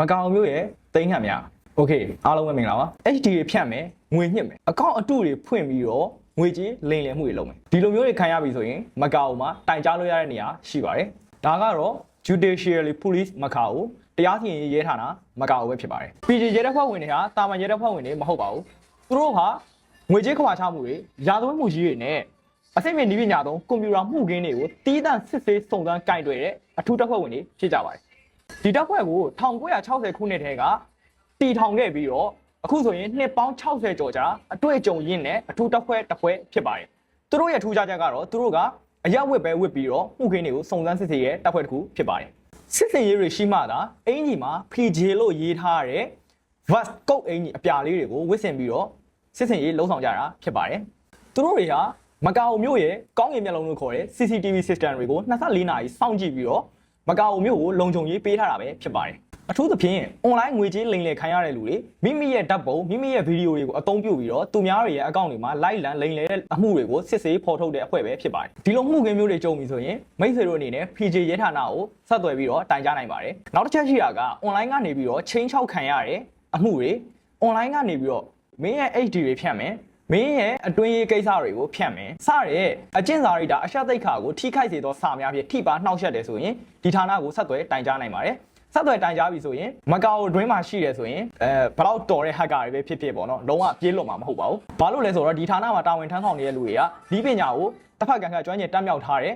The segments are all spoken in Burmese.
Macau မျိုးရဲ့တိန်းဟန်များ Okay အားလုံးပဲမင်္ဂလာပါ HD တွေဖြတ်မယ်ငွေညှစ်မယ်အကောင့်အတုတွေဖွင့်ပြီးတော့ငွေကြေးလိမ်လည်မှုတွေလုပ်မယ်ဒီလိုမျိုးတွေခံရပြီဆိုရင် Macau မှာတိုင်ကြားလို့ရတဲ့နေရာရှိပါတယ်ဒါကတော့ Judiciary Police Macau တရားစီရင်ရေးရဲဌာန Macau ပဲဖြစ်ပါတယ် PJ ရဲတပ်ဖွဲ့ဝင်တွေဟာတာမန်ရဲတပ်ဖွဲ့ဝင်တွေမဟုတ်ပါဘူးသူတို့ဟာငွေကြေးခွာချမှုတွေရာဇဝတ်မှုကြီးတွေနဲ့အစိမ့်မြင့်နည်းပညာသုံးကွန်ပျူတာမှုခင်းတွေကိုတီးတန့်စစ်ဆေးစုံစမ်းကင်တွယ်တဲ့အထူးတပ်ဖွဲ့ဝင်တွေဖြစ်ကြပါတယ်ဒီတပ်ဖွဲ့ကို1960ခုနှစ်ထဲကတည်ထောင်ခဲ့ပြီးတော့အခုဆိုရင်နှစ်ပေါင်း60ကျော်ကြာအတွေ့အကြုံရင့်တဲ့အထူးတပ်ဖွဲ့တစ်ဖွဲ့ဖြစ်ပါတယ်သူတို့ရဲ့ထူးခြားချက်ကတော့သူတို့ကအရက်ဝတ်ပဲဝတ်ပြီးတော့မှုခင်းတွေကိုစုံစမ်းစစ်ဆေးရဲ့တပ်ဖွဲ့တစ်ခုဖြစ်ပါတယ်စစ်စင်ရေးတွေရှိမှသာအင်ကြီးမှာ PJ လို့ရေးထားတဲ့ vest coat အင်ကြီးအပြာလေးတွေကိုဝတ်ဆင်ပြီးတော့စစ်စင်ရေးလှုံ့ဆော်ကြတာဖြစ်ပါတယ်သူတို့တွေဟာမကာအိုမြို့ရဲ့ကောင်းကင်မျက်လုံးလို့ခေါ်တဲ့ CCTV system တွေကို24နာရီစောင့်ကြည့်ပြီးတော့မကာအိုမြို့ကိုလုံခြုံရေးပေးထားတာပဲဖြစ်ပါတယ်အထူးသဖြင့် online ငွေကြေးလိမ်လည်ခံရတဲ့လူတွေမိမိရဲ့ဓာတ်ပုံမိမိရဲ့ဗီဒီယိုတွေကိုအသုံးပြုပြီးတော့သူများတွေရဲ့အကောင့်တွေမှာလိုက်လံလိမ်လည်တဲ့အမှုတွေကိုစစ်ဆေးဖော်ထုတ်တဲ့အဖွဲ့ပဲဖြစ်ပါတယ်ဒီလိုမှုခင်းမျိုးတွေကြုံပြီဆိုရင်မိတ်ဆွေတို့အနေနဲ့ PJ ရဲဌာနကိုဆက်သွယ်ပြီးတော့တိုင်ကြားနိုင်ပါတယ်နောက်တစ်ချက်ရှိတာက online ကနေပြီးတော့ချိန်ချောက်ခံရတဲ့အမှုတွေ online ကနေပြီးတော့မင်းရဲ့ HD တွေဖြတ်မယ်မင်းရဲ့အတွင်းရေးကိစ္စတွေကိုဖြတ်မယ်စတဲ့အကျင့်စာရိတ္တအရှက်သိက္ခာကိုထိခိုက်စေသောစာများဖြင့်ထိပါနှောက်ယှက်တယ်ဆိုရင်ဒီဌာနကိုဆက်သွယ်တိုင်ကြားနိုင်ပါတယ်ဆက်သွယ်တိုင်ကြားပြီဆိုရင်မကာအိုတွင်းမှာရှိတယ်ဆိုရင်ဘလောက်တော်တဲ့ hacker တွေပဲဖြစ်ဖြစ်ပေါ့နော်လုံးဝပြေးလွတ်မှာမဟုတ်ပါဘူးဘာလို့လဲဆိုတော့ဒီဌာနမှာတာဝန်ထမ်းဆောင်နေတဲ့လူတွေကဒီပညာကိုတစ်ဖက်ကံကကျွမ်းကျင်တက်မြောက်ထားတဲ့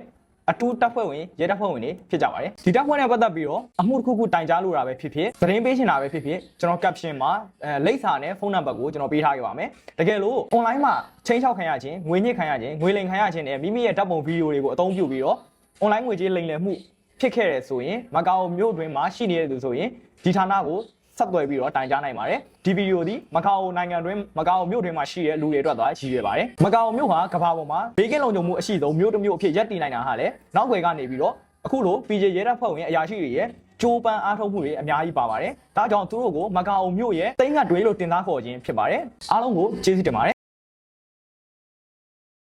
အတူတပ်ဖွဲ့ဝင်ရဲတပ်ဖွဲ့ဝင်တွေဖြစ်ကြပါတယ်ဒီတပ်ဖွဲ့နဲ့ပတ်သက်ပြီးတော့အမှုတစ်ခုခုတိုင်ကြားလို့တာပဲဖြစ်ဖြစ်သတင်းပေးချင်တာပဲဖြစ်ဖြစ်ကျွန်တော် caption မှာလိပ်စာနဲ့ဖုန်းနံပါတ်ကိုကျွန်တော်ပေးထားခဲ့ပါမယ်တကယ်လို့ online မှာချိန်ချောက်ခံရခြင်းငွေညှစ်ခံရခြင်းငွေလိမ်ခံရခြင်းနဲ့မိမိရဲ့ဓာတ်ပုံဗီဒီယိုတွေကိုအသုံးပြုပြီးတော့ online ငွေကြေးလိမ်လည်မှုဖြစ်ခဲ့တယ်ဆိုရင်မကာအိုမြို့တွင်မှာရှိနေတဲ့သူဆိုရင်ဒီဌာနကိုဆက်သွယ်ပြီးတော့တိုင်ကြားနိုင်ပါတယ်ဒီဗီဒီယိုဒီမကာအိုနိုင်ငံတွင်မကာအိုမြို့တွင်မှာရှိတဲ့လူတွေအတွက်သာရည်ရွယ်ပါတယ်မကာအိုမြို့ဟာကမ္ဘာပေါ်မှာဘေးကင်းလုံခြုံမှုအရှိဆုံးမြို့တစ်မြို့အဖြစ်ရပ်တည်နိုင်တာဟာလည်းနောက်ွယ်ကနေပြီးတော့အခုလို PJ ရဲတပ်ဖွဲ့ဝင်အရာရှိတွေရဲ့ကြိုးပမ်းအားထုတ်မှုတွေအများကြီးပါပါတယ်ဒါကြောင့်သူတို့ကိုမကာအိုမြို့ရဲ့တိမ်ငတ်တွေလို့တင်စားခေါ်ခြင်းဖြစ်ပါတယ်အားလုံးကိုကျေးဇူးတင်ပါတယ်